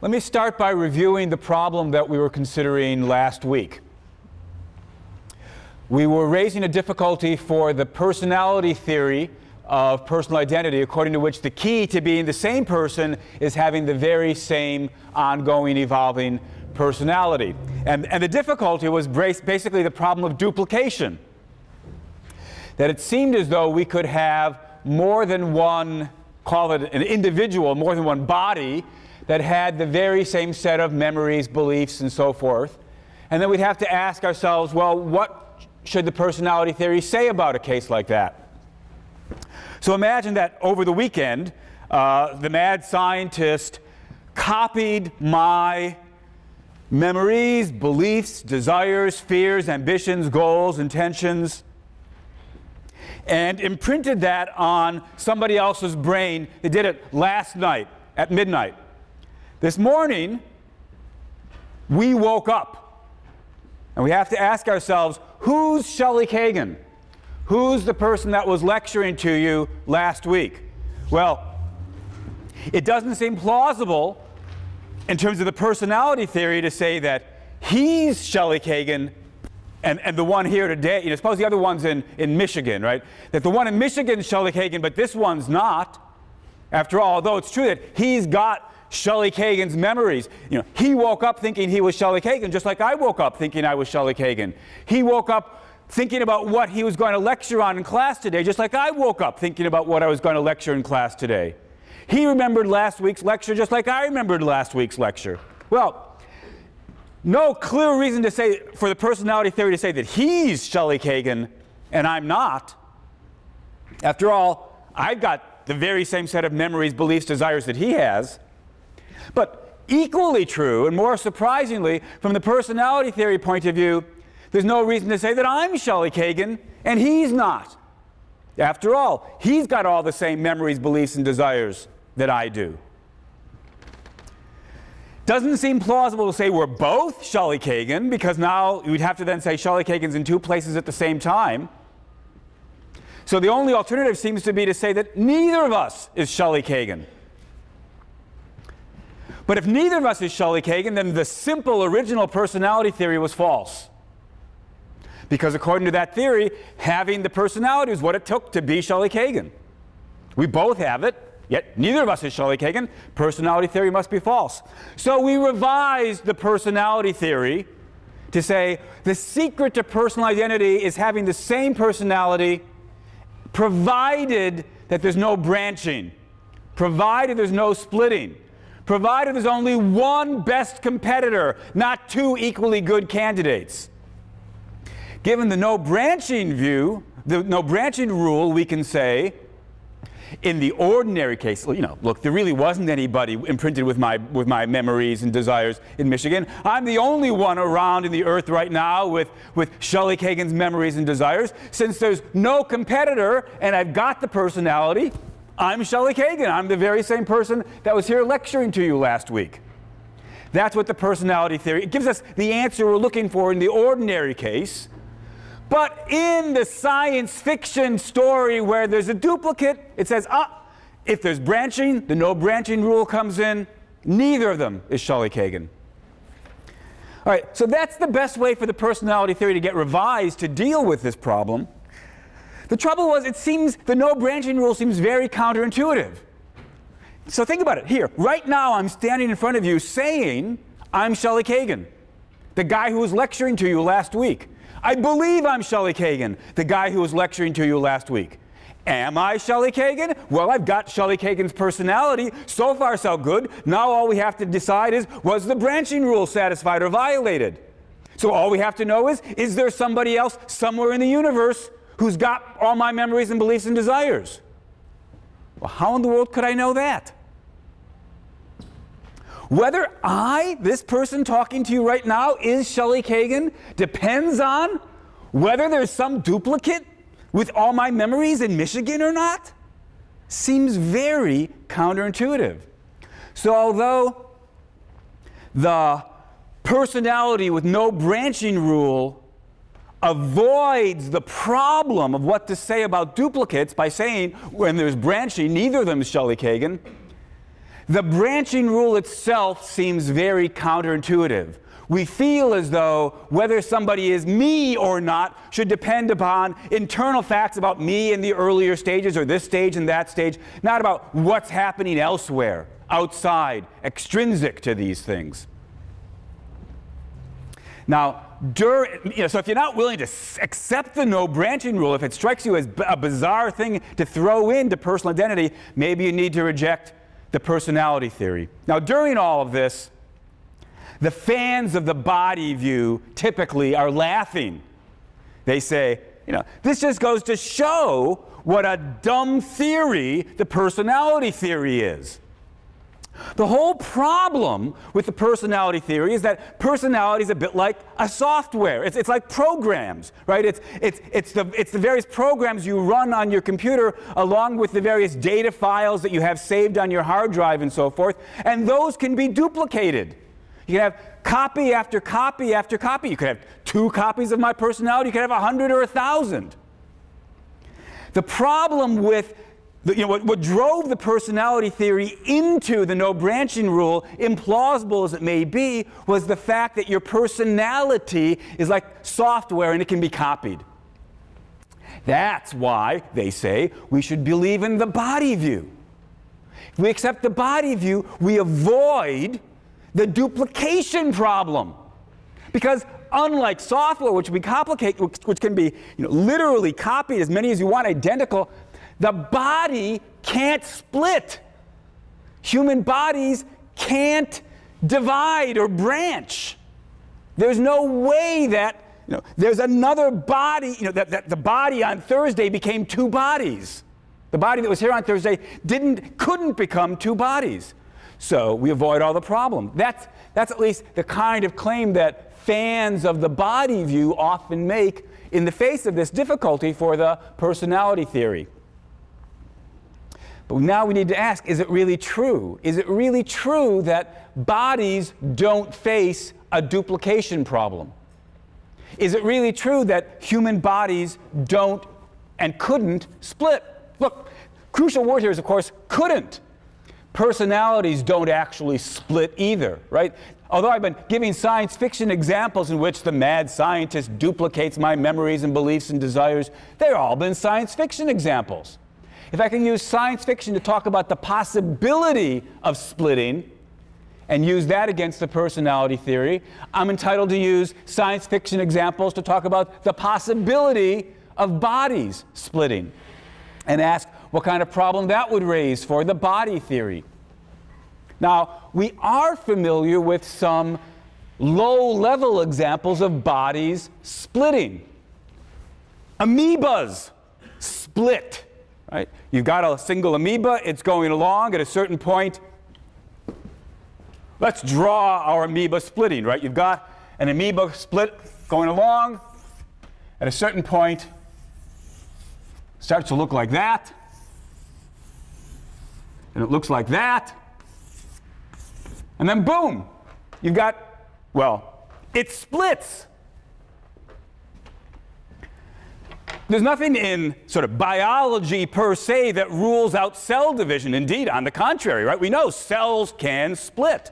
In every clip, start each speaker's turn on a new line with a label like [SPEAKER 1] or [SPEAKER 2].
[SPEAKER 1] Let me start by reviewing the problem that we were considering last week. We were raising a difficulty for the personality theory of personal identity, according to which the key to being the same person is having the very same ongoing, evolving personality. And the difficulty was basically the problem of duplication. That it seemed as though we could have more than one, call it an individual, more than one body, that had the very same set of memories, beliefs, and so forth. And then we'd have to ask ourselves, well, what should the personality theory say about a case like that? So imagine that over the weekend, the mad scientist copied my memories, beliefs, desires, fears, ambitions, goals, intentions, and imprinted that on somebody else's brain. They did it last night at midnight. This morning, we woke up, and we have to ask ourselves, who's Shelley Kagan? Who's the person that was lecturing to you last week? Well, it doesn't seem plausible in terms of the personality theory to say that he's Shelley Kagan and the one here today, you know, suppose the other one's in Michigan, right? That the one in Michigan is Shelley Kagan, but this one's not. After all, although it's true that he's got Shelley Kagan's memories. You know, he woke up thinking he was Shelley Kagan, just like I woke up thinking I was Shelley Kagan. He woke up thinking about what he was going to lecture on in class today, just like I woke up thinking about what I was going to lecture in class today. He remembered last week's lecture just like I remembered last week's lecture. Well, no clear reason to say, for the personality theory to say that he's Shelley Kagan and I'm not. After all, I've got the very same set of memories, beliefs, desires that he has. But equally true, and more surprisingly, from the personality theory point of view, there's no reason to say that I'm Shelley Kagan and he's not. After all, he's got all the same memories, beliefs, and desires that I do. Doesn't seem plausible to say we're both Shelley Kagan, because now you'd have to then say Shelley Kagan's in two places at the same time. So the only alternative seems to be to say that neither of us is Shelley Kagan. But if neither of us is Shelley Kagan, then the simple original personality theory was false. Because according to that theory, having the personality is what it took to be Shelley Kagan. We both have it, yet neither of us is Shelley Kagan. Personality theory must be false. So we revised the personality theory to say the secret to personal identity is having the same personality provided that there's no branching, provided there's no splitting, provided there's only one best competitor, not two equally good candidates. Given the no branching view, the no branching rule, we can say, in the ordinary case, you know, look, there really wasn't anybody imprinted with my memories and desires in Michigan. I'm the only one around in the earth right now with Shelley Kagan's memories and desires. Since there's no competitor and I've got the personality, I'm Shelley Kagan. I'm the very same person that was here lecturing to you last week. That's what the personality theory, it gives us the answer we're looking for in the ordinary case. But in the science fiction story where there's a duplicate, it says, if there's branching, the no branching rule comes in. Neither of them is Shelley Kagan. All right, so that's the best way for the personality theory to get revised to deal with this problem. The trouble was, it seems the no branching rule seems very counterintuitive. So think about it. Here, right now, I'm standing in front of you saying I'm Shelley Kagan, the guy who was lecturing to you last week. I believe I'm Shelley Kagan, the guy who was lecturing to you last week. Am I Shelley Kagan? Well, I've got Shelley Kagan's personality. So far, so good. Now all we have to decide is, was the branching rule satisfied or violated? So all we have to know is there somebody else somewhere in the universe who's got all my memories and beliefs and desires? Well, how in the world could I know that? Whether this person talking to you right now, is Shelley Kagan depends on whether there's some duplicate with all my memories in Michigan or not. Seems very counterintuitive. So although the personality with no branching rule avoids the problem of what to say about duplicates by saying when there's branching, neither of them is Shelley Kagan, the branching rule itself seems very counterintuitive. We feel as though whether somebody is me or not should depend upon internal facts about me in the earlier stages or this stage and that stage, not about what's happening elsewhere, outside, extrinsic to these things. Now, so if you're not willing to accept the no branching rule, if it strikes you as a bizarre thing to throw into personal identity, maybe you need to reject the personality theory. Now, during all of this, the fans of the body view typically are laughing. They say, this just goes to show what a dumb theory the personality theory is. The whole problem with the personality theory is that personality is a bit like a software. It's like programs, right? It's the various programs you run on your computer along with the various data files that you have saved on your hard drive and so forth, and those can be duplicated. You can have copy after copy after copy. You could have 2 copies of my personality. You could have 100 or 1,000. The problem with what drove the personality theory into the no branching rule, implausible as it may be, was the fact that your personality is like software and it can be copied. That's why, they say, we should believe in the body view. If we accept the body view, we avoid the duplication problem. Because unlike software, which can be literally copied as many as you want, identical, the body can't split. Human bodies can't divide or branch. There's no way that there's another body, that the body on Thursday became 2 bodies. The body that was here on Thursday couldn't become 2 bodies. So we avoid all the problem. That's at least the kind of claim that fans of the body view often make in the face of this difficulty for the personality theory. But now we need to ask, is it really true? Is it really true that bodies don't face a duplication problem? Is it really true that human bodies don't and couldn't split? Look, crucial word here is, of course, couldn't. Personalities don't actually split either, right? Although I've been giving science fiction examples in which the mad scientist duplicates my memories and beliefs and desires, they've all been science fiction examples. If I can use science fiction to talk about the possibility of splitting and use that against the personality theory, I'm entitled to use science fiction examples to talk about the possibility of bodies splitting and ask what kind of problem that would raise for the body theory. Now, we are familiar with some low-level examples of bodies splitting. Amoebas split. Right? You've got a single amoeba, it's going along at a certain point. Let's draw our amoeba splitting, right? You've got an amoeba split going along. At a certain point, starts to look like that. And it looks like that. And then boom, you've got, it splits. There's nothing in sort of biology per se that rules out cell division. Indeed, on the contrary, right? We know cells can split.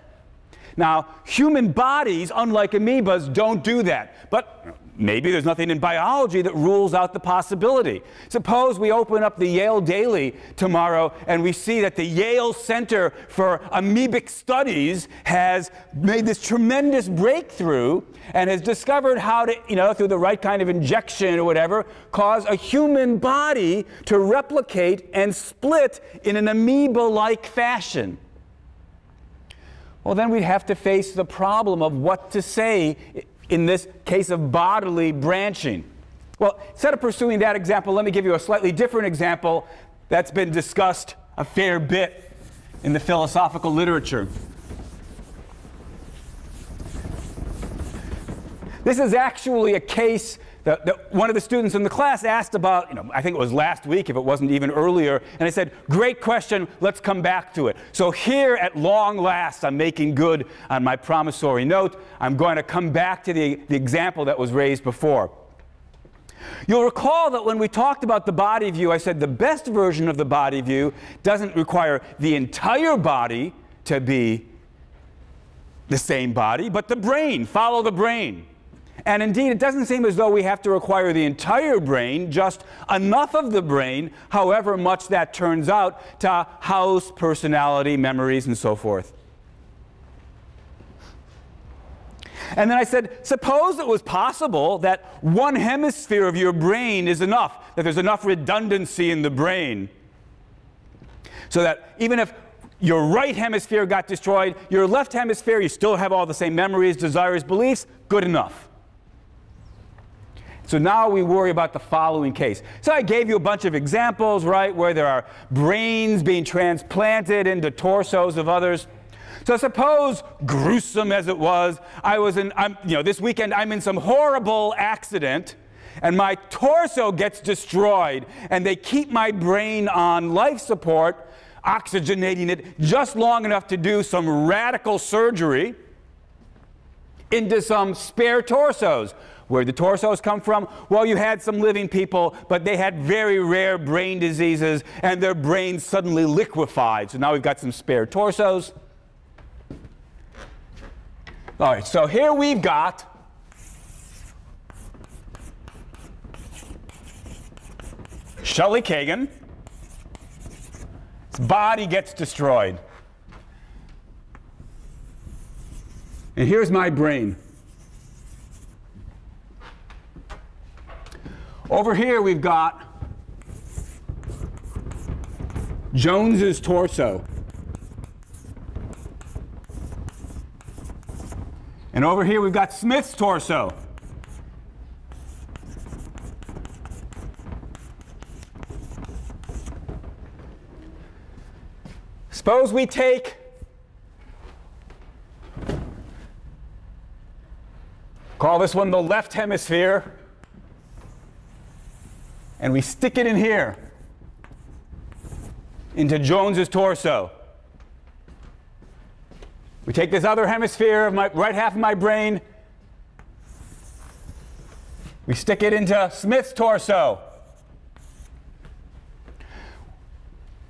[SPEAKER 1] Now, human bodies, unlike amoebas, don't do that. But maybe there's nothing in biology that rules out the possibility. Suppose we open up the Yale Daily tomorrow and we see that the Yale Center for Amoebic Studies has made this tremendous breakthrough and has discovered how to, through the right kind of injection or whatever, cause a human body to replicate and split in an amoeba-like fashion. Well, then we'd have to face the problem of what to say in this case of bodily branching. Well, instead of pursuing that example, let me give you a slightly different example that's been discussed a fair bit in the philosophical literature. This is actually a case that one of the students in the class asked about, I think it was last week, if it wasn't even earlier, and I said, great question, let's come back to it. So here, at long last, I'm making good on my promissory note. I'm going to come back to the example that was raised before. You'll recall that when we talked about the body view, I said the best version of the body view doesn't require the entire body to be the same body, but the brain. Follow the brain. And indeed, it doesn't seem as though we have to require the entire brain, just enough of the brain, however much that turns out, to house personality, memories, and so forth. And then I said, suppose it was possible that one hemisphere of your brain is enough, that there's enough redundancy in the brain, so that even if your right hemisphere got destroyed, your left hemisphere, you still have all the same memories, desires, beliefs, good enough. So now we worry about the following case. So I gave you a bunch of examples, right, where there are brains being transplanted into torsos of others. So suppose, gruesome as it was, this weekend I'm in some horrible accident, and my torso gets destroyed, and they keep my brain on life support, oxygenating it just long enough to do some radical surgery into some spare torsos. Where the torsos come from? Well, you had some living people, but they had very rare brain diseases, and their brains suddenly liquefied. So now we've got some spare torsos. All right, so here we've got Shelley Kagan. His body gets destroyed. And here's my brain. Over here we've got Jones's torso. And over here we've got Smith's torso. Suppose we call this one the left hemisphere, and we stick it in here, into Jones's torso. We take this other hemisphere of my right half of my brain, we stick it into Smith's torso.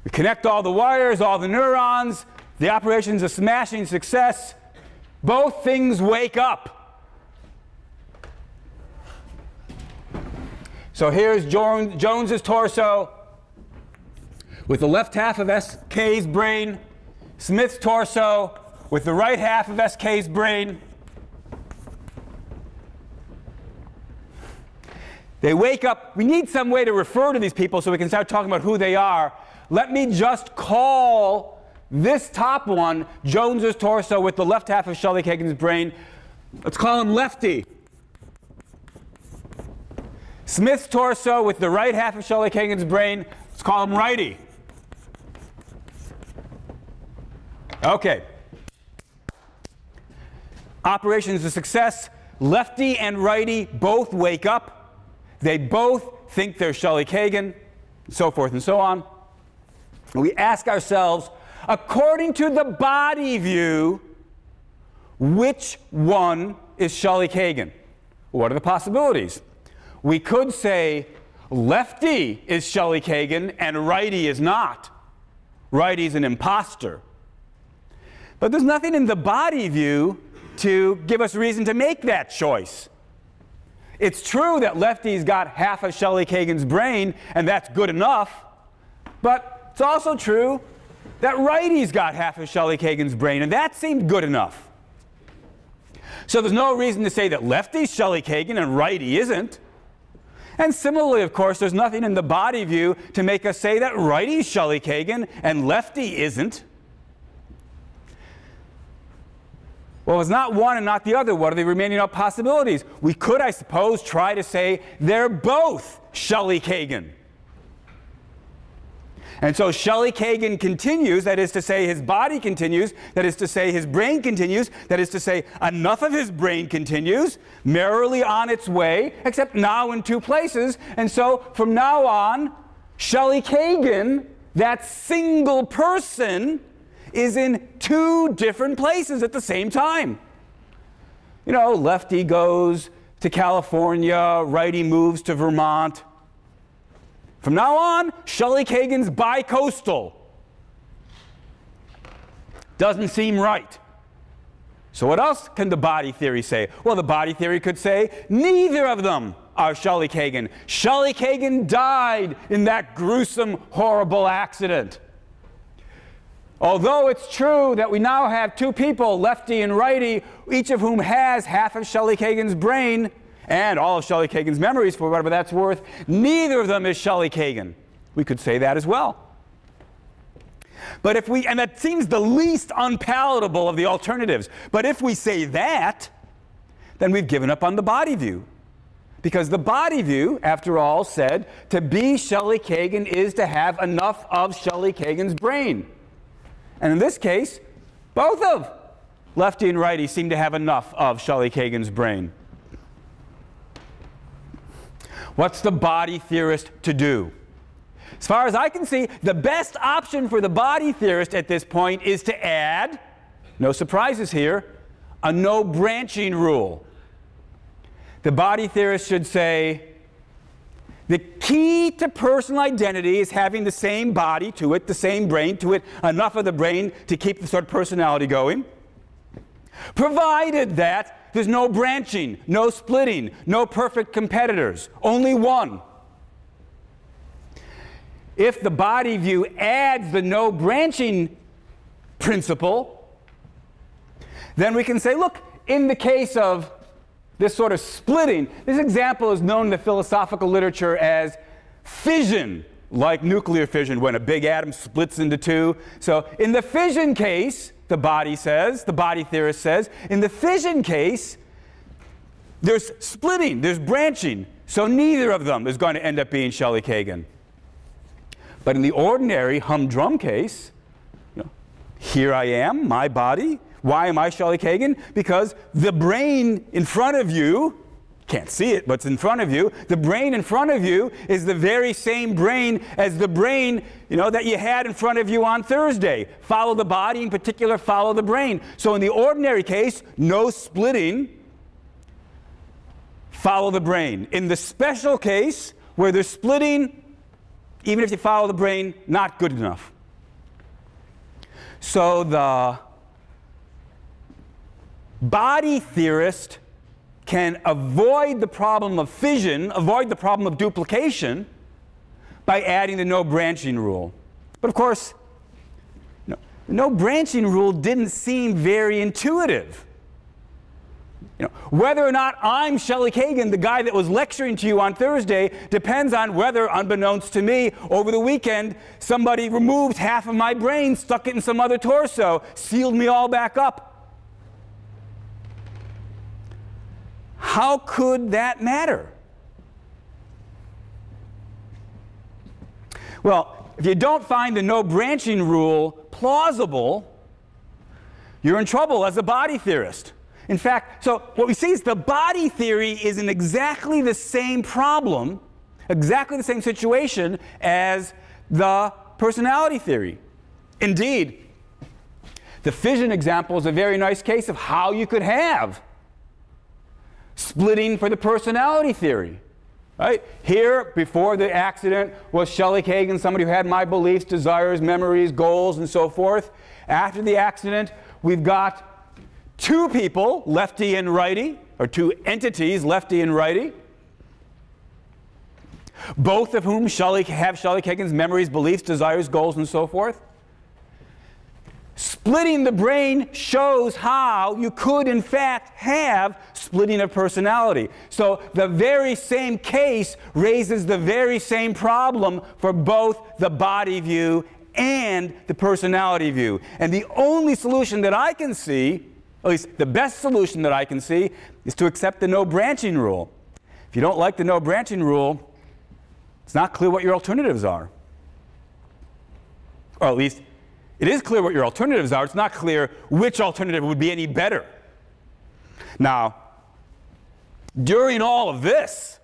[SPEAKER 1] We connect all the wires, all the neurons, the operation's a smashing success. Both things wake up. So here's Jones's torso with the left half of SK's brain, Smith's torso with the right half of SK's brain. They wake up. We need some way to refer to these people so we can start talking about who they are. Let me just call this top one Jones's torso with the left half of Shelley Kagan's brain. Let's call him Lefty. Smith's torso with the right half of Shelley Kagan's brain, let's call him Righty. Okay. Operation's a success. Lefty and Righty both wake up. They both think they're Shelley Kagan, so forth and so on. We ask ourselves, according to the body view, which one is Shelley Kagan? What are the possibilities? We could say Lefty is Shelley Kagan and Righty is not. Righty's an imposter. But there's nothing in the body view to give us reason to make that choice. It's true that Lefty's got half of Shelley Kagan's brain, and that's good enough. But it's also true that Righty's got half of Shelley Kagan's brain, and that seemed good enough. So there's no reason to say that Lefty's Shelley Kagan and Righty isn't. And similarly, of course, there's nothing in the body view to make us say that Righty's Shelley Kagan and Lefty isn't. Well, it's not one and not the other. What are the remaining possibilities? We could, I suppose, try to say they're both Shelley Kagan. And so Shelley Kagan continues, that is to say his body continues, that is to say his brain continues, that is to say enough of his brain continues, merrily on its way, except now in two places. And so from now on, Shelley Kagan, that single person, is in two different places at the same time. You know, Lefty goes to California, Righty moves to Vermont. From now on, Shelley Kagan's bi-coastal. Doesn't seem right. So what else can the body theory say? Well, the body theory could say neither of them are Shelley Kagan. Shelley Kagan died in that gruesome, horrible accident. Although it's true that we now have two people, lefty and righty, each of whom has half of Shelley Kagan's brain and all of Shelley Kagan's memories, for whatever that's worth, neither of them is Shelley Kagan. We could say that as well. But if we, and that seems the least unpalatable of the alternatives, but if we say that, then we've given up on the body view. Because the body view, after all, said to be Shelley Kagan is to have enough of Shelley Kagan's brain. And in this case, both of lefty and righty seem to have enough of Shelley Kagan's brain. What's the body theorist to do? As far as I can see, the best option for the body theorist at this point is to add, no surprises here, a no branching rule. The body theorist should say, the key to personal identity is having the same body to it, the same brain to it, enough of the brain to keep the sort of personality going, provided that there's no branching, no splitting, no perfect competitors, only one. If the body view adds the no branching principle, then we can say, look, in the case of this sort of splitting, this example is known in the philosophical literature as fission, like nuclear fission, when a big atom splits into two. So in the fission case, the body theorist says, in the fission case, there's splitting, there's branching, so neither of them is going to end up being Shelley Kagan. But in the ordinary humdrum case, here I am, my body. Why am I Shelley Kagan? Because the brain in front of you, can't see it, but it's in front of you. The brain in front of you is the very same brain as the brain, that you had in front of you on Thursday. Follow the body, in particular, follow the brain. So in the ordinary case, no splitting, follow the brain. In the special case, where there's splitting, even if you follow the brain, not good enough. So the body theorist can avoid the problem of fission, avoid the problem of duplication, by adding the no branching rule. But of course, the no branching rule didn't seem very intuitive. Whether or not I'm Shelley Kagan, the guy that was lecturing to you on Thursday, depends on whether, unbeknownst to me, over the weekend, somebody removed half of my brain, stuck it in some other torso, sealed me all back up. How could that matter? Well, if you don't find the no branching rule plausible, you're in trouble as a body theorist. In fact, so what we see is the body theory is in exactly the same problem, exactly the same situation as the personality theory. Indeed, the fission example is a very nice case of how you could have splitting for the personality theory. Right? Here, before the accident, was Shelley Kagan, somebody who had my beliefs, desires, memories, goals, and so forth. After the accident, we've got two people, lefty and righty, or two entities, lefty and righty, both of whom have Shelley Kagan's memories, beliefs, desires, goals, and so forth. Splitting the brain shows how you could, in fact, have splitting of personality. So the very same case raises the very same problem for both the body view and the personality view. And the only solution that I can see, at least the best solution that I can see, is to accept the no branching rule. If you don't like the no branching rule, it's not clear what your alternatives are. Or at least, it is clear what your alternatives are. It's not clear which alternative would be any better. Now, during all of this,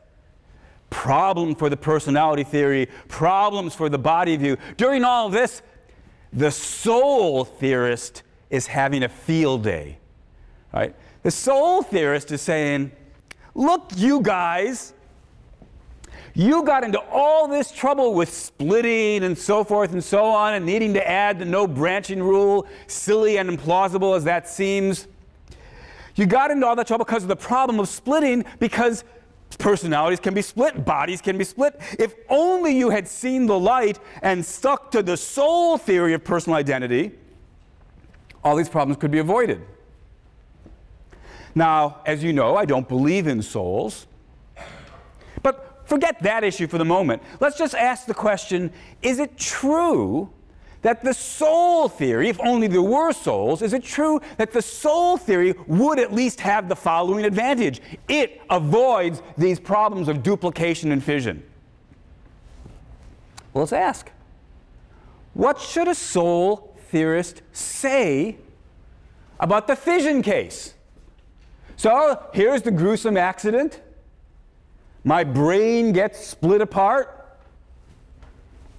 [SPEAKER 1] problem for the personality theory, problems for the body view, during all of this, the soul theorist is having a field day. Right? The soul theorist is saying, look, you guys, You got into all this trouble with splitting and so forth and so on, and needing to add the no branching rule, silly and implausible as that seems. You got into all that trouble because of the problem of splitting, because personalities can be split, bodies can be split. If only you had seen the light and stuck to the soul theory of personal identity, all these problems could be avoided. Now, as you know, I don't believe in souls. But forget that issue for the moment. Let's just ask the question, is it true that the soul theory, if only there were souls, is it true that the soul theory would at least have the following advantage? It avoids these problems of duplication and fission. Well, let's ask. What should a soul theorist say about the fission case? So here's the gruesome accident. My brain gets split apart.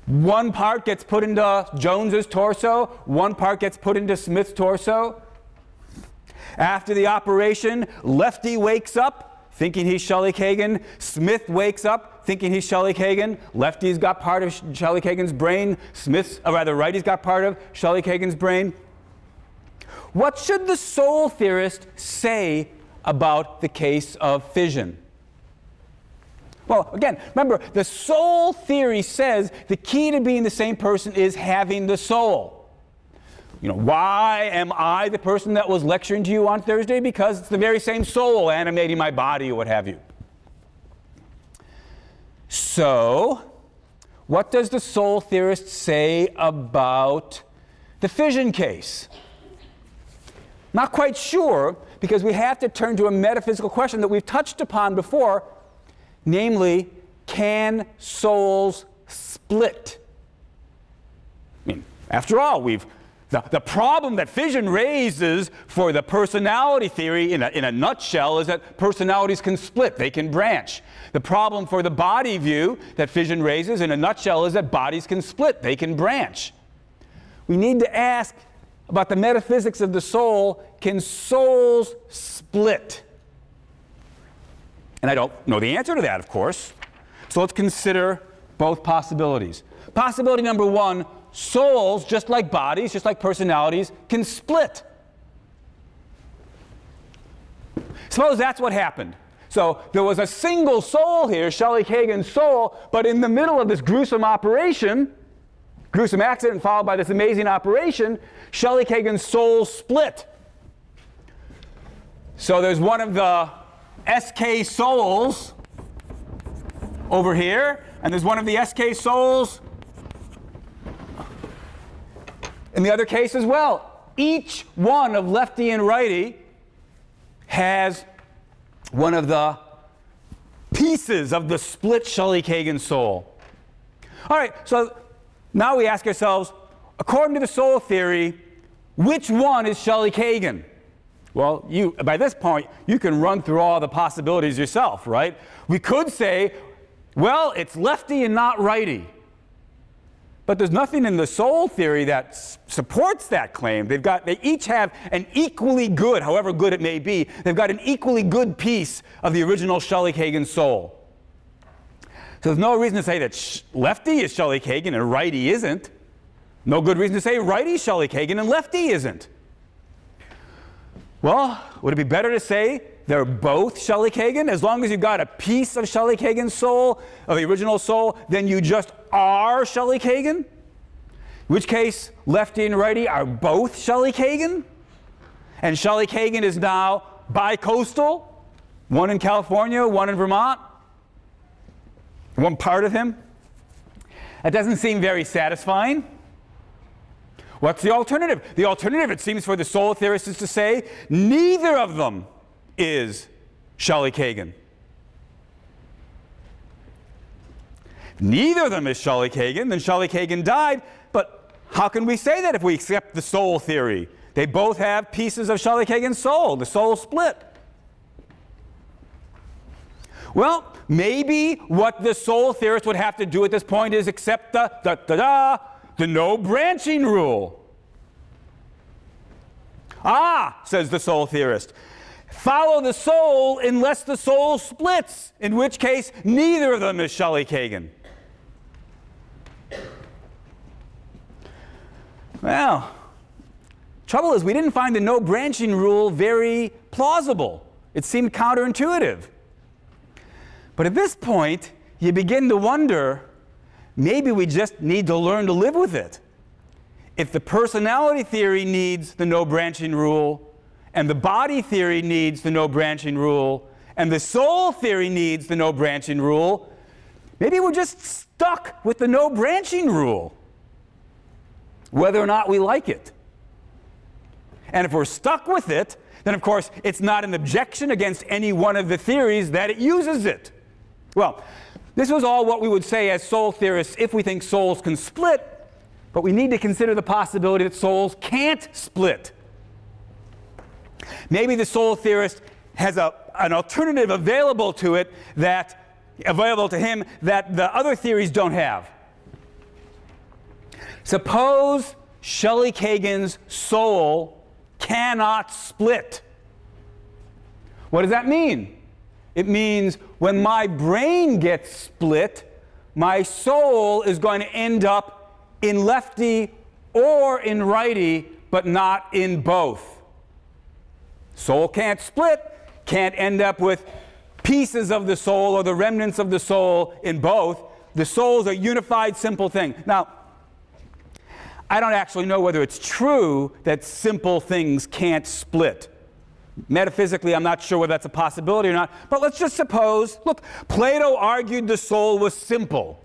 [SPEAKER 1] One part gets put into Jones's torso, one part gets put into Smith's torso. After the operation, Lefty wakes up thinking he's Shelley Kagan. Smith wakes up thinking he's Shelley Kagan. Lefty's got part of Shelley Kagan's brain. Righty's got part of Shelley Kagan's brain. What should the soul theorist say about the case of fission? Well, again, remember, the soul theory says the key to being the same person is having the soul. You know, why am I the person that was lecturing to you on Thursday? Because it's the very same soul animating my body or what have you. So, what does the soul theorist say about the fission case? Not quite sure, because we have to turn to a metaphysical question that we've touched upon before. Namely, can souls split? I mean, after all, the problem that fission raises for the personality theory in a nutshell is that personalities can split, they can branch. The problem for the body view that fission raises in a nutshell is that bodies can split, they can branch. We need to ask about the metaphysics of the soul. Can souls split? And I don't know the answer to that, of course. So let's consider both possibilities. Possibility number one, souls, just like bodies, just like personalities, can split. Suppose that's what happened. So there was a single soul here, Shelley Kagan's soul, but in the middle of this gruesome operation, gruesome accident followed by this amazing operation, Shelley Kagan's soul split. So there's one of the SK souls over here, and there's one of the SK souls in the other case as well. Each one of Lefty and Righty has one of the pieces of the split Shelley Kagan soul. All right, so now we ask ourselves, according to the soul theory, which one is Shelley Kagan? Well, by this point, you can run through all the possibilities yourself, right? We could say, well, it's Lefty and not Righty. But there's nothing in the soul theory that supports that claim. They each have an equally good, however good it may be, they've got an equally good piece of the original Shelley Kagan soul. So there's no reason to say that Lefty is Shelley Kagan and Righty isn't. No good reason to say Righty is Shelley Kagan and Lefty isn't. Well, would it be better to say they're both Shelley Kagan? As long as you've got a piece of Shelley Kagan's soul, of the original soul, then you just are Shelley Kagan? In which case, Lefty and Righty are both Shelley Kagan? And Shelley Kagan is now bi-coastal, one in California, one in Vermont, one part of him. That doesn't seem very satisfying. What's the alternative? The alternative, it seems, for the soul theorist is to say neither of them is Shelley Kagan. If neither of them is Shelley Kagan, then Shelley Kagan died. But how can we say that if we accept the soul theory? They both have pieces of Shelley Kagan's soul. The soul split. Well, maybe what the soul theorist would have to do at this point is accept the no branching rule. Ah, says the soul theorist. follow the soul unless the soul splits, in which case neither of them is Shelley Kagan. Well, trouble is we didn't find the no branching rule very plausible. It seemed counterintuitive. But at this point, you begin to wonder, maybe we just need to learn to live with it. If the personality theory needs the no branching rule, and the body theory needs the no branching rule, and the soul theory needs the no branching rule, maybe we're just stuck with the no branching rule, whether or not we like it. And if we're stuck with it, then of course it's not an objection against any one of the theories that it uses it. Well, this was all what we would say as soul theorists if we think souls can split, but we need to consider the possibility that souls can't split. Maybe the soul theorist has an alternative available to him that the other theories don't have. Suppose Shelley Kagan's soul cannot split. What does that mean? It means when my brain gets split, my soul is going to end up in lefty or in righty, but not in both. Soul can't split, can't end up with pieces of the soul or the remnants of the soul in both. The soul's a unified, simple thing. Now, I don't actually know whether it's true that simple things can't split. Metaphysically, I'm not sure whether that's a possibility or not. But let's just suppose, look, Plato argued the soul was simple.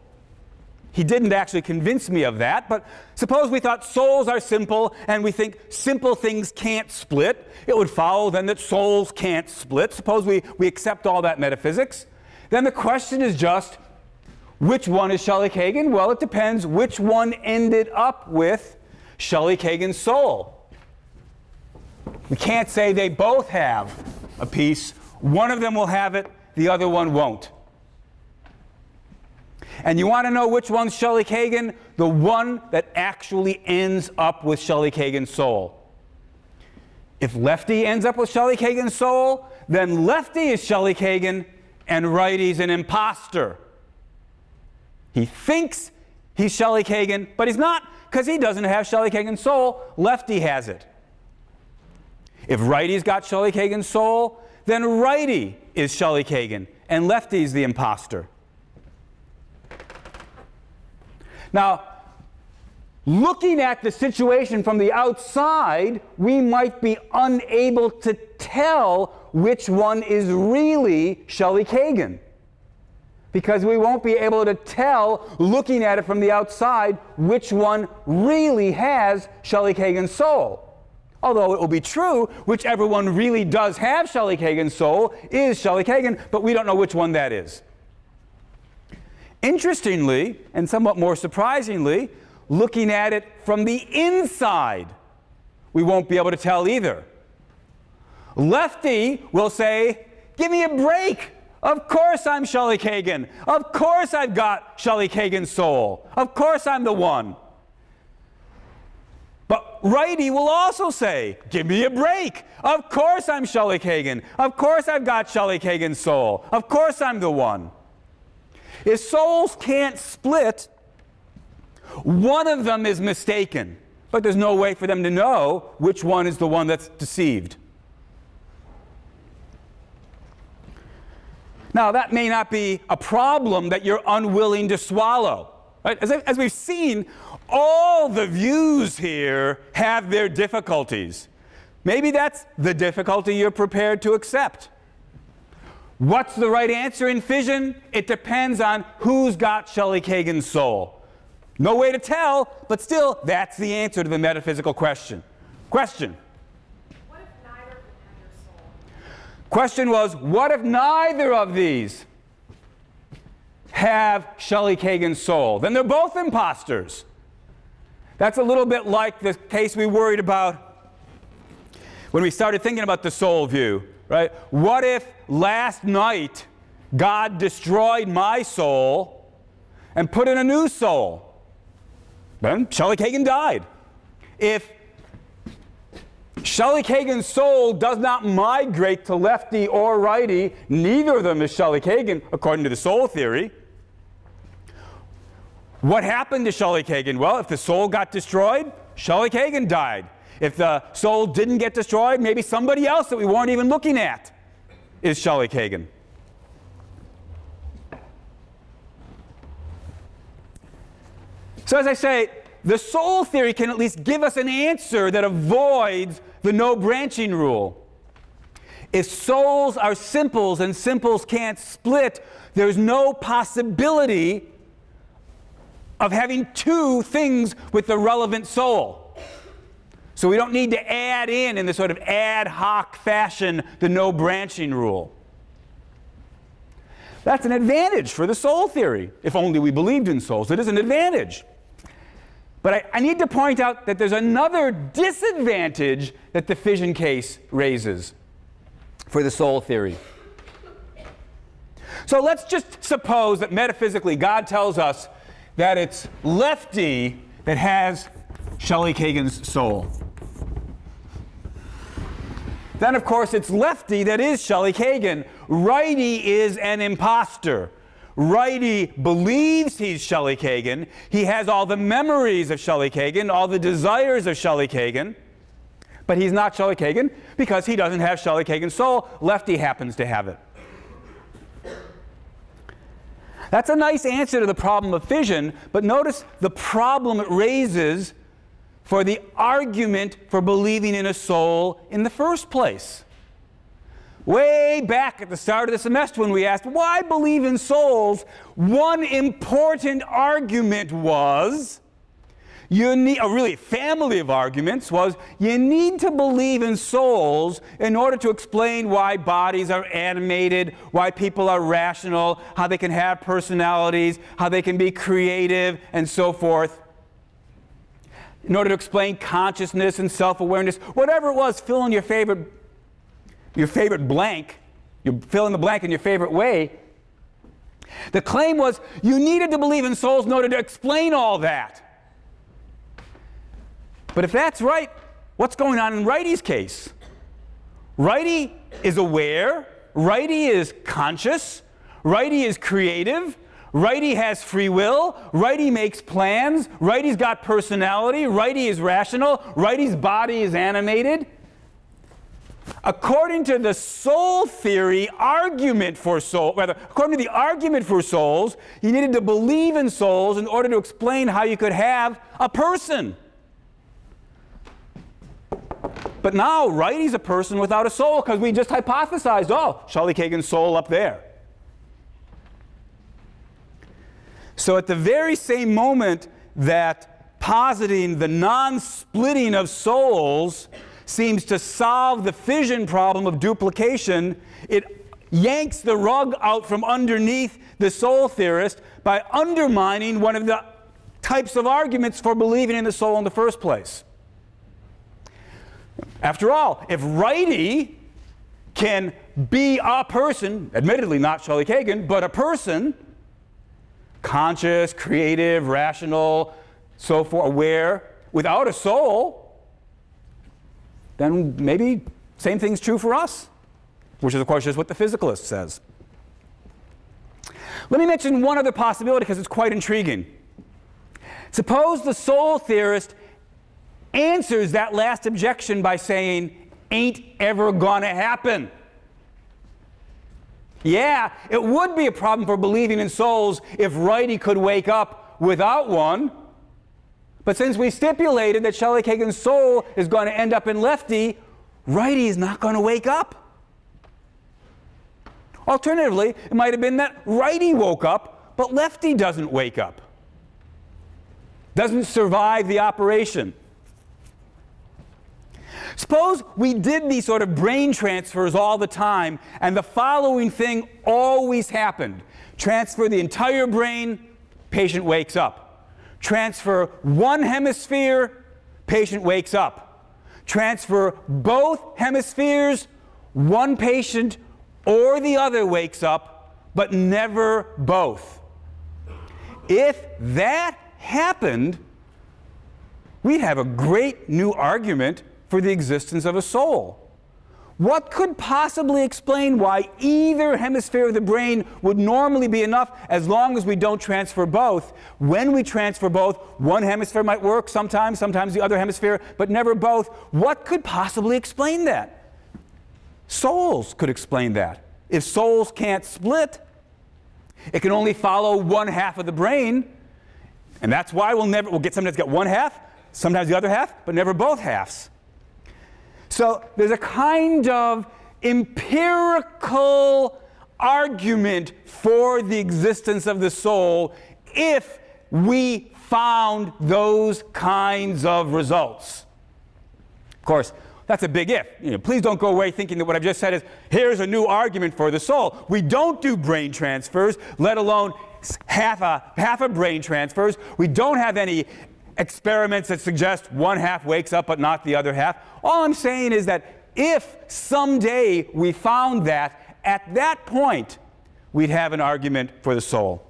[SPEAKER 1] He didn't actually convince me of that, but suppose we thought souls are simple and we think simple things can't split. It would follow then that souls can't split. Suppose we accept all that metaphysics. Then the question is just, which one is Shelley Kagan? Well, it depends which one ended up with Shelley Kagan's soul. We can't say they both have a piece. One of them will have it, the other one won't. And you want to know which one's Shelley Kagan? The one that actually ends up with Shelley Kagan's soul. If lefty ends up with Shelley Kagan's soul, then lefty is Shelley Kagan and righty's an imposter. He thinks he's Shelley Kagan, but he's not, because he doesn't have Shelley Kagan's soul. Lefty has it. If righty's got Shelley Kagan's soul, then righty is Shelley Kagan and lefty's the imposter. Now, looking at the situation from the outside, we might be unable to tell which one is really Shelley Kagan, because we won't be able to tell, looking at it from the outside, which one really has Shelley Kagan's soul. Although it will be true, whichever one really does have Shelley Kagan's soul is Shelley Kagan, but we don't know which one that is. Interestingly, and somewhat more surprisingly, looking at it from the inside, we won't be able to tell either. Lefty will say, give me a break. Of course I'm Shelley Kagan. Of course I've got Shelley Kagan's soul. Of course I'm the one. But righty will also say, give me a break. Of course I'm Shelley Kagan. Of course I've got Shelley Kagan's soul. Of course I'm the one. If souls can't split, one of them is mistaken, but there's no way for them to know which one is the one that's deceived. Now, that may not be a problem that you're unwilling to swallow. Right? As we've seen, all the views here have their difficulties. Maybe that's the difficulty you're prepared to accept. What's the right answer in fission? It depends on who's got Shelley Kagan's soul. No way to tell, but still, that's the answer to the metaphysical question. Question.
[SPEAKER 2] What if neither of them have their soul?
[SPEAKER 1] Question was, what if neither of these have Shelley Kagan's soul? Then they're both imposters. That's a little bit like the case we worried about when we started thinking about the soul view, right? What if last night God destroyed my soul and put in a new soul? Then Shelley Kagan died. If Shelley Kagan's soul does not migrate to lefty or righty. Neither of them is Shelley Kagan, according to the soul theory. What happened to Shelley Kagan? Well, if the soul got destroyed, Shelley Kagan died. If the soul didn't get destroyed, maybe somebody else that we weren't even looking at is Shelley Kagan. So as I say, the soul theory can at least give us an answer that avoids the no branching rule. If souls are simples and simples can't split, there's no possibility of having two things with the relevant soul. So we don't need to add in this sort of ad hoc fashion, the no branching rule. That's an advantage for the soul theory. If only we believed in souls, it is an advantage. But I need to point out that there's another disadvantage that the fission case raises for the soul theory. So let's just suppose that metaphysically God tells us that it's lefty that has Shelley Kagan's soul. Then, of course, it's lefty that is Shelley Kagan. Righty is an imposter. Righty believes he's Shelley Kagan. He has all the memories of Shelley Kagan, all the desires of Shelley Kagan. But he's not Shelley Kagan because he doesn't have Shelley Kagan's soul. Lefty happens to have it. That's a nice answer to the problem of fission, but notice the problem it raises for the argument for believing in a soul in the first place. Way back at the start of the semester when we asked, why believe in souls? One important argument was, really a family of arguments was, you need to believe in souls in order to explain why bodies are animated, why people are rational, how they can have personalities, how they can be creative, and so forth. In order to explain consciousness and self-awareness, whatever it was, fill in your favorite blank. You fill in the blank in your favorite way. The claim was you needed to believe in souls in order to explain all that. But if that's right, what's going on in Righty's case? Righty is aware. Righty is conscious. Righty is creative. Righty has free will. Righty makes plans. Righty's got personality. Righty is rational. Righty's body is animated. According to the soul theory argument for according to the argument for souls, you needed to believe in souls in order to explain how you could have a person. But now, Righty's a person without a soul because we just hypothesized, oh, Shelley Kagan's soul up there. So at the very same moment that positing the non-splitting of souls seems to solve the fission problem of duplication, it yanks the rug out from underneath the soul theorist by undermining one of the types of arguments for believing in the soul in the first place. After all, if Righty can be a person, admittedly not Shelley Kagan, but a person, conscious, creative, rational, so forth, aware, without a soul, then maybe same thing's true for us, which is, of course, just what the physicalist says. Let me mention one other possibility because it's quite intriguing. Suppose the soul theorist answers that last objection by saying, ain't ever gonna happen. Yeah, it would be a problem for believing in souls if Righty could wake up without one. But since we stipulated that Shelley Kagan's soul is going to end up in lefty, Righty is not going to wake up. Alternatively, it might have been that Righty woke up, but lefty doesn't wake up. Doesn't survive the operation. Suppose we did these sort of brain transfers all the time, and the following thing always happened. Transfer the entire brain, patient wakes up. Transfer one hemisphere, patient wakes up. Transfer both hemispheres, one patient or the other wakes up, but never both. If that happened, we'd have a great new argument for the existence of a soul. What could possibly explain why either hemisphere of the brain would normally be enough as long as we don't transfer both? When we transfer both, one hemisphere might work sometimes the other hemisphere, but never both. What could possibly explain that? Souls could explain that. If souls can't split, it can only follow one half of the brain, and that's why we'll get sometimes get one half, sometimes the other half, but never both halves. So there's a kind of empirical argument for the existence of the soul if we found those kinds of results. Of course, that's a big if. Please don't go away thinking that what I've just said is, here's a new argument for the soul. We don't do brain transfers, let alone half a brain transfers. We don't have any experiments that suggest one half wakes up but not the other half. All I'm saying is that if someday we found that, at that point, we'd have an argument for the soul.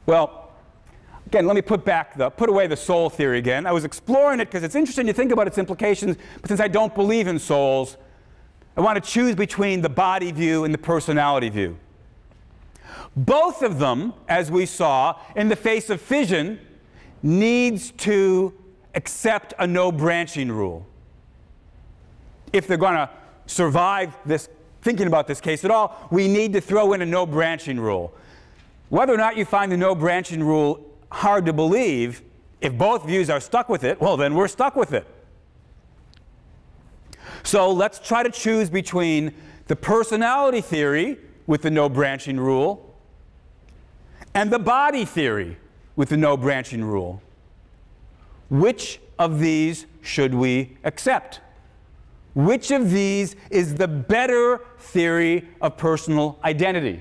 [SPEAKER 1] Well, again, let me put away the soul theory again. I was exploring it because it's interesting to think about its implications, but since I don't believe in souls, I want to choose between the body view and the personality view. Both of them, as we saw, in the face of fission, needs to accept a no branching rule. If they're going to survive this, thinking about this case at all, we need to throw in a no branching rule. Whether or not you find the no branching rule hard to believe, if both views are stuck with it, well, then we're stuck with it. So let's try to choose between the personality theory with the no branching rule and the body theory with the no branching rule. Which of these should we accept? Which of these is the better theory of personal identity?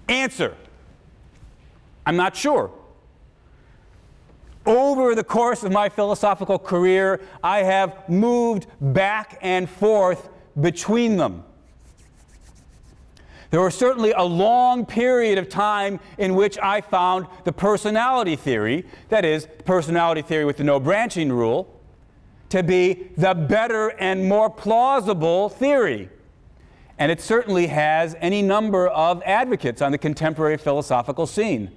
[SPEAKER 1] Answer: I'm not sure. Over the course of my philosophical career, I have moved back and forth between them. There was certainly a long period of time in which I found the personality theory, that is, personality theory with the no branching rule, to be the better and more plausible theory. And it certainly has any number of advocates on the contemporary philosophical scene.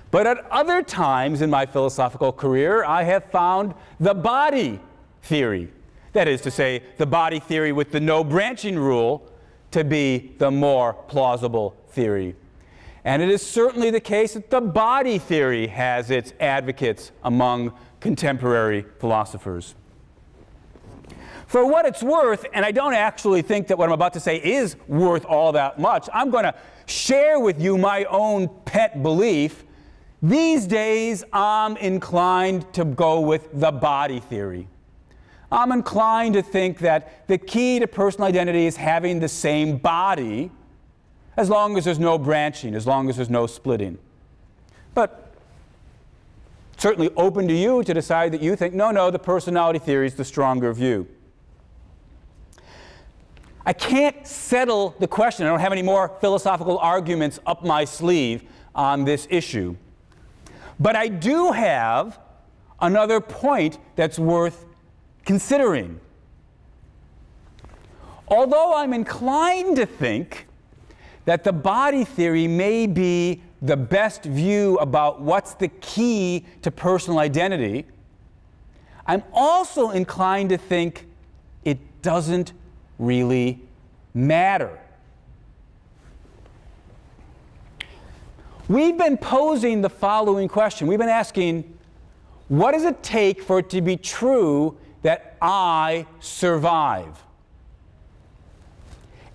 [SPEAKER 1] But at other times in my philosophical career, I have found the body theory, that is to say, the body theory with the no branching rule, to be the more plausible theory. And it is certainly the case that the body theory has its advocates among contemporary philosophers. For what it's worth, and I don't actually think that what I'm about to say is worth all that much, I'm going to share with you my own pet belief. These days, I'm inclined to go with the body theory. I'm inclined to think that the key to personal identity is having the same body, as long as there's no branching, as long as there's no splitting. But certainly open to you to decide that you think, no, the personality theory is the stronger view. I can't settle the question. I don't have any more philosophical arguments up my sleeve on this issue. But I do have another point that's worth considering. Although I'm inclined to think that the body theory may be the best view about what's the key to personal identity, I'm also inclined to think it doesn't really matter. We've been posing the following question. We've been asking, what does it take for it to be true that I survive?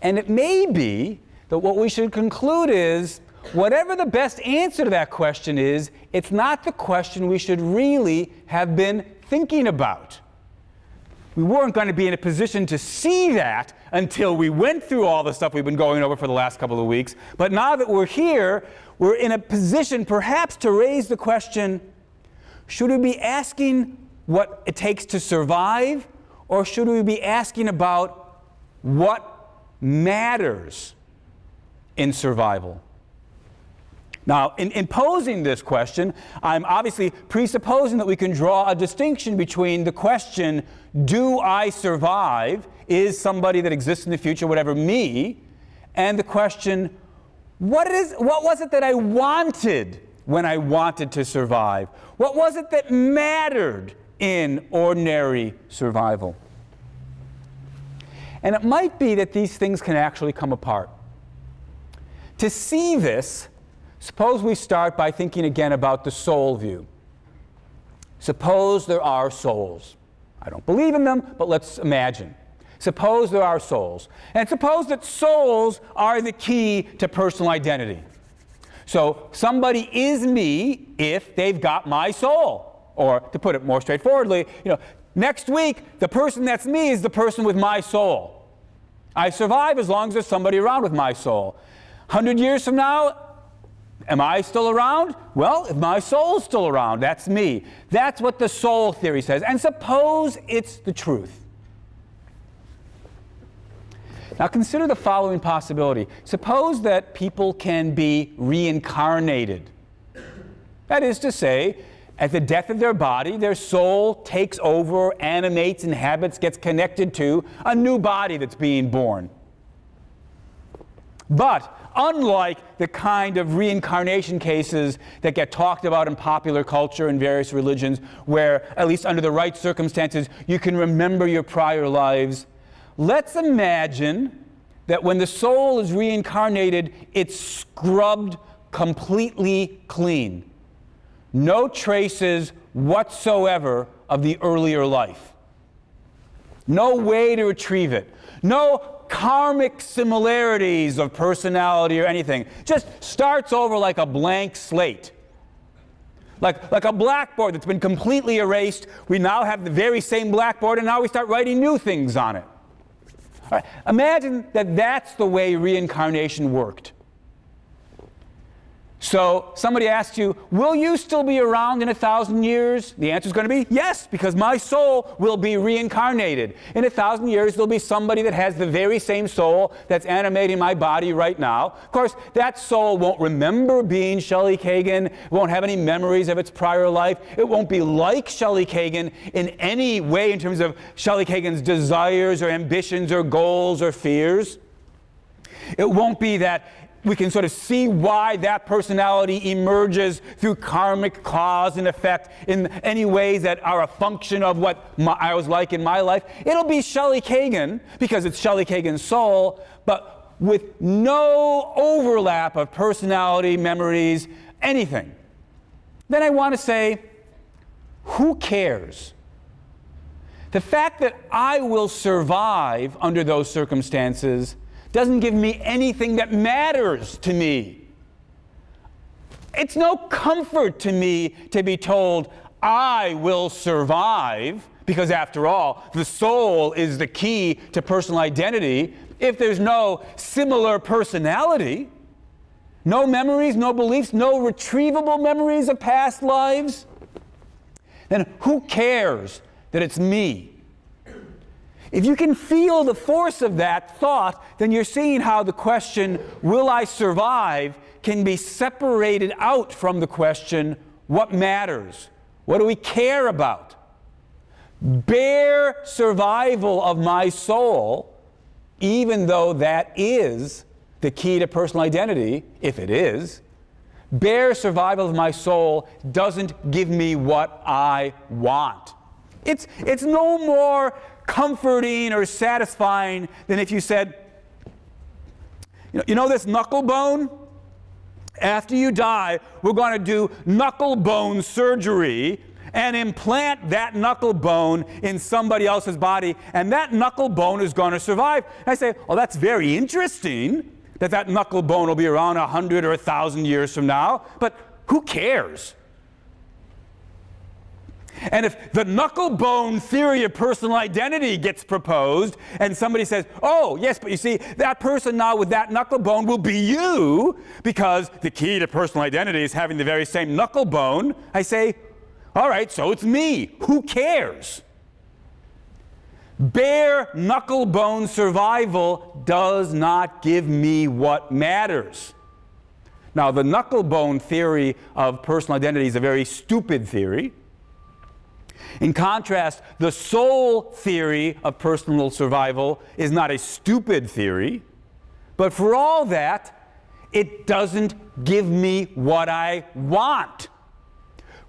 [SPEAKER 1] And it may be that what we should conclude is, whatever the best answer to that question is, it's not the question we should really have been thinking about. We weren't going to be in a position to see that until we went through all the stuff we've been going over for the last couple of weeks. But now that we're here, we're in a position perhaps to raise the question, should we be asking what it takes to survive, or should we be asking about what matters in survival? Now, in posing this question, I'm obviously presupposing that we can draw a distinction between the question, do I survive, is somebody that exists in the future, whatever, me, and the question, what was it that I wanted when I wanted to survive? What was it that mattered in ordinary survival? And it might be that these things can actually come apart. To see this, suppose we start by thinking again about the soul view. Suppose there are souls. I don't believe in them, but let's imagine. Suppose there are souls. And suppose that souls are the key to personal identity. So somebody is me if they've got my soul. Or to put it more straightforwardly, next week, the person that's me is the person with my soul. I survive as long as there's somebody around with my soul. 100 years from now, am I still around? Well, if my soul's still around, that's me. That's what the soul theory says. And suppose it's the truth. Now consider the following possibility. Suppose that people can be reincarnated. That is to say, at the death of their body, their soul takes over, animates, inhabits, gets connected to a new body that's being born. But unlike the kind of reincarnation cases that get talked about in popular culture in various religions, where, at least under the right circumstances, you can remember your prior lives, let's imagine that when the soul is reincarnated, it's scrubbed completely clean. No traces whatsoever of the earlier life. No way to retrieve it. No karmic similarities of personality or anything. Just starts over like a blank slate. Like a blackboard that's been completely erased. We now have the very same blackboard, and now we start writing new things on it. All right. Imagine that that's the way reincarnation worked. So somebody asks you, will you still be around in 1,000 years? The answer is going to be yes, because my soul will be reincarnated. In 1,000 years, there'll be somebody that has the very same soul that's animating my body right now. Of course, that soul won't remember being Shelley Kagan, won't have any memories of its prior life. It won't be like Shelley Kagan in any way in terms of Shelley Kagan's desires or ambitions or goals or fears. It won't be that we can sort of see why that personality emerges through karmic cause and effect in any ways that are a function of what I was like in my life. It'll be Shelley Kagan, because it's Shelley Kagan's soul, but with no overlap of personality, memories, anything. Then I want to say, who cares? The fact that I will survive under those circumstances doesn't give me anything that matters to me. It's no comfort to me to be told, I will survive, because after all, the soul is the key to personal identity. If there's no similar personality, no memories, no beliefs, no retrievable memories of past lives, then who cares that it's me? If you can feel the force of that thought, then you're seeing how the question, will I survive, can be separated out from the question, what matters? What do we care about? Bare survival of my soul, even though that is the key to personal identity, if it is, bare survival of my soul doesn't give me what I want. It's no more comforting or satisfying than if you said, you know this knuckle bone? After you die, we're going to do knuckle bone surgery and implant that knuckle bone in somebody else's body, and that knuckle bone is going to survive. And I say, oh, that's very interesting that knuckle bone will be around 100 or 1,000 years from now, but who cares? And if the knuckle bone theory of personal identity gets proposed, and somebody says, oh, yes, but you see, that person now with that knuckle bone will be you, because the key to personal identity is having the very same knuckle bone, I say, all right, so it's me. Who cares? Bare knuckle bone survival does not give me what matters. Now, the knucklebone theory of personal identity is a very stupid theory. In contrast, the soul theory of personal survival is not a stupid theory, but for all that, it doesn't give me what I want.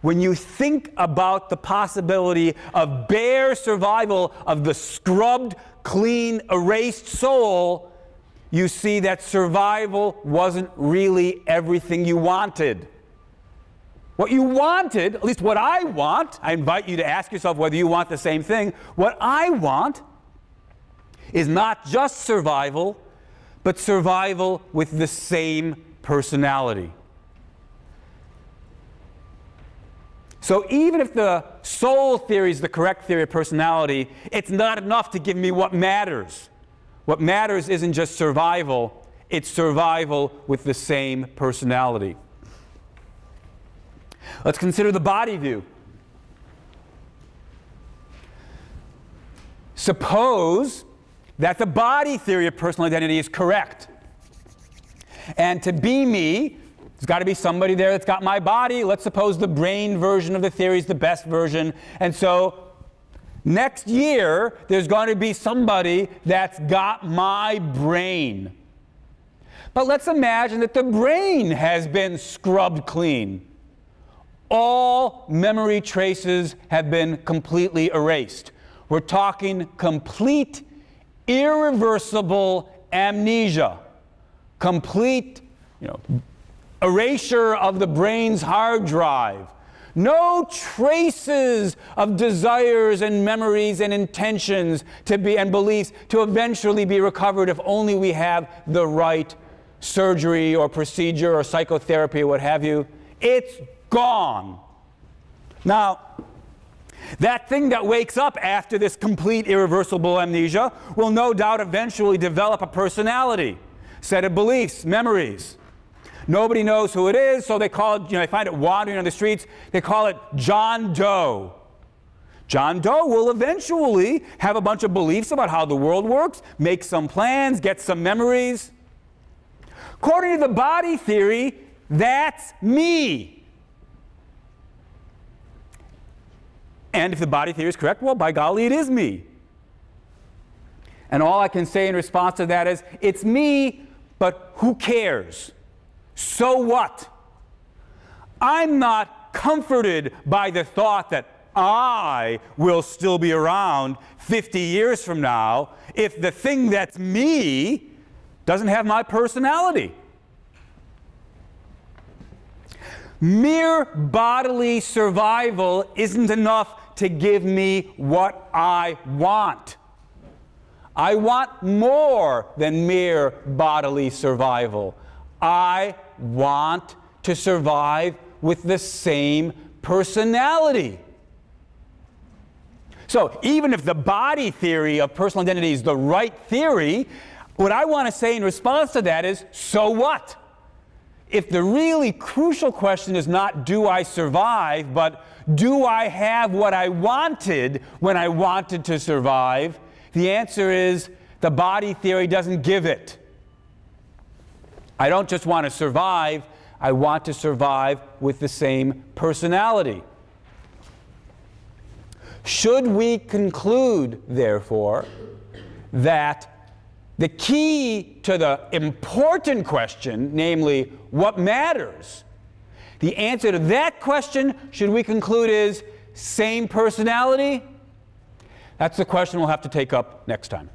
[SPEAKER 1] When you think about the possibility of bare survival of the scrubbed, clean, erased soul, you see that survival wasn't really everything you wanted. What you wanted, at least what I want, I invite you to ask yourself whether you want the same thing. What I want is not just survival, but survival with the same personality. So even if the soul theory is the correct theory of personality, it's not enough to give me what matters. What matters isn't just survival, it's survival with the same personality. Let's consider the body view. Suppose that the body theory of personal identity is correct. And to be me, there's got to be somebody there that's got my body. Let's suppose the brain version of the theory is the best version. And so next year, there's going to be somebody that's got my brain. But let's imagine that the brain has been scrubbed clean. All memory traces have been completely erased. We're talking complete, irreversible amnesia. Complete, erasure of the brain's hard drive. No traces of desires and memories and intentions and beliefs to eventually be recovered if only we have the right surgery or procedure or psychotherapy or what have you. It's gone. Now, that thing that wakes up after this complete irreversible amnesia will no doubt eventually develop a personality, set of beliefs, memories. Nobody knows who it is, so they call it, they find it wandering on the streets, they call it John Doe. John Doe will eventually have a bunch of beliefs about how the world works, make some plans, get some memories. According to the body theory, that's me. And if the body theory is correct, well, by golly, it is me. And all I can say in response to that is, it's me, but who cares? So what? I'm not comforted by the thought that I will still be around 50 years from now if the thing that's me doesn't have my personality. Mere bodily survival isn't enough to give me what I want. I want more than mere bodily survival. I want to survive with the same personality. So even if the body theory of personal identity is the right theory, what I want to say in response to that is, so what? If the really crucial question is not do I survive, but do I have what I wanted when I wanted to survive, the answer is the body theory doesn't give it. I don't just want to survive, I want to survive with the same personality. Should we conclude, therefore, that the key to the important question, namely, what matters, the answer to that question, should we conclude, is same personality? That's the question we'll have to take up next time.